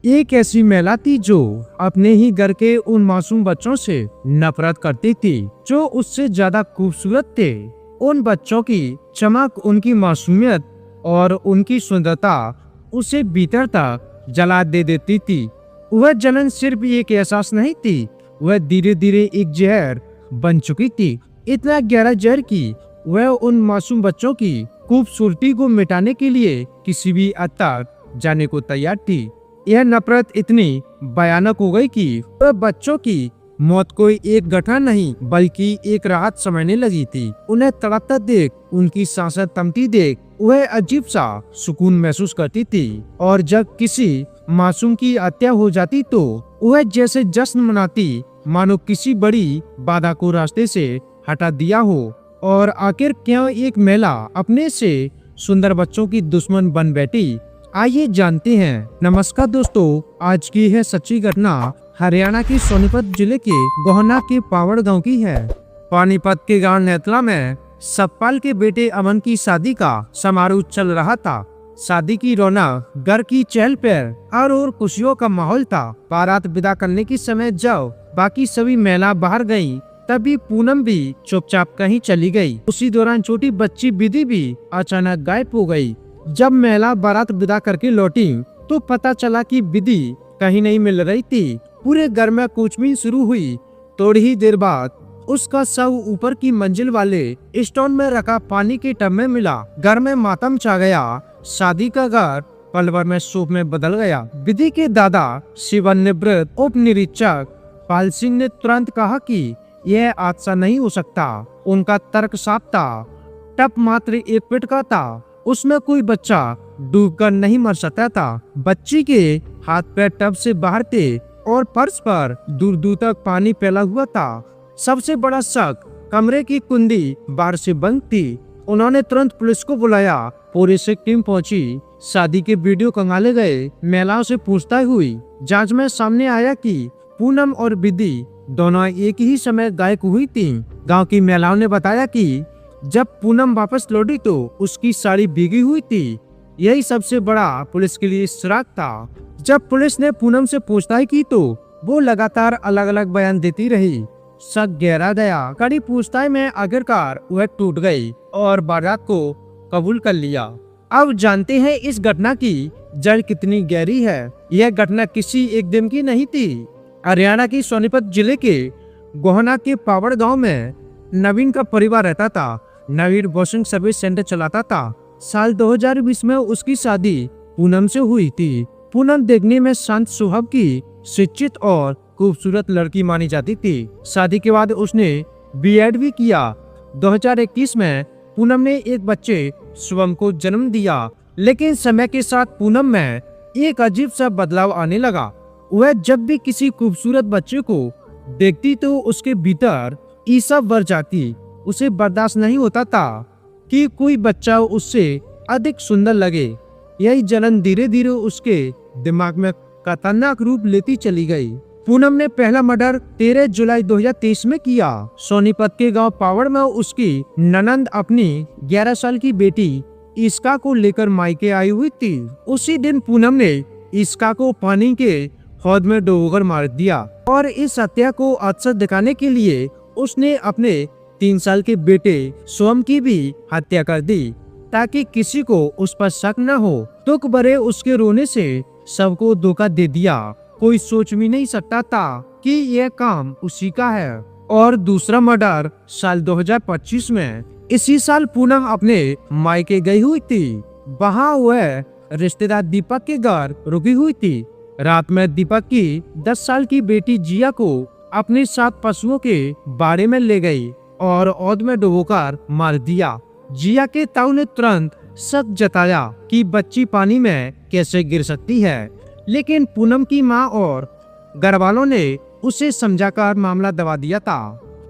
एक ऐसी महिला थी जो अपने ही घर के उन मासूम बच्चों से नफरत करती थी जो उससे ज्यादा खूबसूरत थे। उन बच्चों की चमक, उनकी मासूमियत और उनकी सुंदरता उसे भीतर तक जला दे देती थी। वह जलन सिर्फ एक एहसास नहीं थी, वह धीरे धीरे एक जहर बन चुकी थी। इतना गहरा जहर कि वह उन मासूम बच्चों की खूबसूरती को मिटाने के लिए किसी भी हद तक जाने को तैयार थी। यह नफरत इतनी भयानक हो गई कि वह बच्चों की मौत कोई एक घटना नहीं बल्कि एक राहत समझने लगी थी। उन्हें तड़पता देख, उनकी सांसें थमती देख वह अजीब सा सुकून महसूस करती थी। और जब किसी मासूम की हत्या हो जाती तो वह जैसे जश्न मनाती, मानो किसी बड़ी बाधा को रास्ते से हटा दिया हो। और आखिर क्यों एक महिला अपने से सुंदर बच्चों की दुश्मन बन बैठी, आइए जानते हैं। नमस्कार दोस्तों, आज की है सच्ची घटना हरियाणा के सोनीपत जिले के गोहना के पावड़ गांव की है। पानीपत के गांव नेतला में सतपाल के बेटे अमन की शादी का समारोह चल रहा था। शादी की रौनक, घर की चहल पहल और खुशियों का माहौल था। बारात विदा करने के समय जब बाकी सभी महिला बाहर गयी, तभी पूनम भी चुपचाप कहीं चली गई। उसी दौरान छोटी बच्ची विधि भी अचानक गायब हो गई। जब महिला बारात विदा करके लौटी तो पता चला कि विधि कहीं नहीं मिल रही थी। पूरे घर में कूचबीन शुरू हुई। थोड़ी ही देर बाद उसका शव ऊपर की मंजिल वाले स्टोन में रखा पानी के टब में मिला। घर में मातम छा गया। शादी का घर पल भर में शोक में बदल गया। विधि के दादा सेवानिवृत्त उप निरीक्षक पाल सिंह ने तुरंत कहा कि यह हादसा नहीं हो सकता। उनका तर्क साफ था, टब मात्र 1 फीट का था, उसमें कोई बच्चा डूबकर नहीं मर सकता था। बच्ची के हाथ पैर टब से बाहर थे और फर्श पर दूर दूर तक पानी फैला हुआ था। सबसे बड़ा शक, कमरे की कुंडी बाहर से बंद थी। उन्होंने तुरंत पुलिस को बुलाया। पूरी से टीम पहुंची। शादी के वीडियो खंगाले गए। महिलाओं से पूछताछ हुई। जांच में सामने आया कि पूनम और विधि दोनों एक ही समय गायब हुई थी। गांव की महिलाओं ने बताया कि जब पूनम वापस लौटी तो उसकी साड़ी भीगी हुई थी। यही सबसे बड़ा पुलिस के लिए सुराग था। जब पुलिस ने पूनम से पूछताछ की तो वो लगातार अलग अलग बयान देती रही। शक गहरा गया। कड़ी पूछताछ में आखिरकार वह टूट गई और बारात को कबूल कर लिया। अब जानते हैं इस घटना की जड़ कितनी गहरी है। यह घटना किसी एक दिन की नहीं थी। हरियाणा की सोनीपत जिले के गोहना के पावड़ गांव में नवीन का परिवार रहता था। नवीन वॉशिंग सर्विस सेंटर चलाता था। साल 2020 में उसकी शादी पूनम से हुई थी। पूनम देखने में शांत स्वभाव की, शिक्षित और खूबसूरत लड़की मानी जाती थी। शादी के बाद उसने बीएड भी किया। 2021 में पूनम ने एक बच्चे शुभम को जन्म दिया। लेकिन समय के साथ पूनम में एक अजीब सा बदलाव आने लगा। वह जब भी किसी खूबसूरत बच्चे को देखती तो उसके भीतर ईर्ष्या भर जाती। उसे बर्दाश्त नहीं होता था कि कोई बच्चा उससे अधिक सुंदर लगे। यही जलन धीरे धीरे उसके दिमाग में खतरनाक रूप लेती चली गई। पूनम ने पहला मर्डर 13 जुलाई 2023 में किया। सोनीपत के गांव पावड़ में उसकी ननंद अपनी 11 साल की बेटी ईस्का को लेकर मायके आई हुई थी। उसी दिन पूनम ने ईस्का को पानी के हौद में डुबोकर मार दिया और इस हत्या को अवसर दिखाने के लिए उसने अपने 3 साल के बेटे सोम की भी हत्या कर दी ताकि किसी को उस पर शक न हो। दुख भरे उसके रोने से सबको धोखा दे दिया। कोई सोच भी नहीं सकता था कि यह काम उसी का है। और दूसरा मर्डर साल 2025 में। इसी साल पूनम अपने मायके गई हुई थी। वहाँ वह रिश्तेदार दीपक के घर रुकी हुई थी। रात में दीपक की 10 साल की बेटी जिया को अपने साथ पशुओं के बाड़े में ले गई और औद में डुबोकर मार दिया। जिया के ताऊ ने तुरंत शक जताया कि बच्ची पानी में कैसे गिर सकती है। लेकिन पूनम की मां और घर वालों ने उसे समझाकर मामला दबा दिया था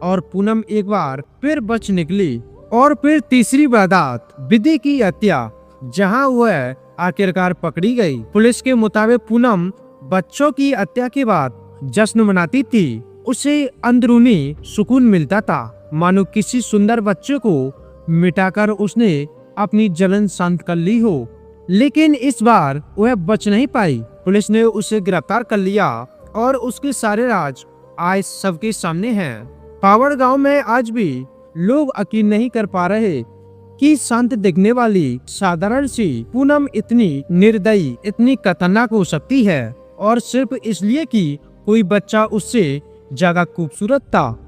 और पूनम एक बार फिर बच निकली। और फिर तीसरी वारदात, विधि की हत्या, जहां वह आखिरकार पकड़ी गई। पुलिस के मुताबिक पूनम बच्चों की हत्या के बाद जश्न मनाती थी। उसे अंदरूनी सुकून मिलता था, मानो किसी सुंदर बच्चे को मिटाकर उसने अपनी जलन शांत कर ली हो। लेकिन इस बार वह बच नहीं पाई। पुलिस ने उसे गिरफ्तार कर लिया और उसके सारे राज आज सबके सामने हैं। पावड़ गांव में आज भी लोग यकीन नहीं कर पा रहे कि शांत दिखने वाली साधारण सी पूनम इतनी निर्दयी, इतनी खतरनाक हो सकती है, और सिर्फ इसलिए कि कोई बच्चा उससे ज्यादा खूबसूरत था।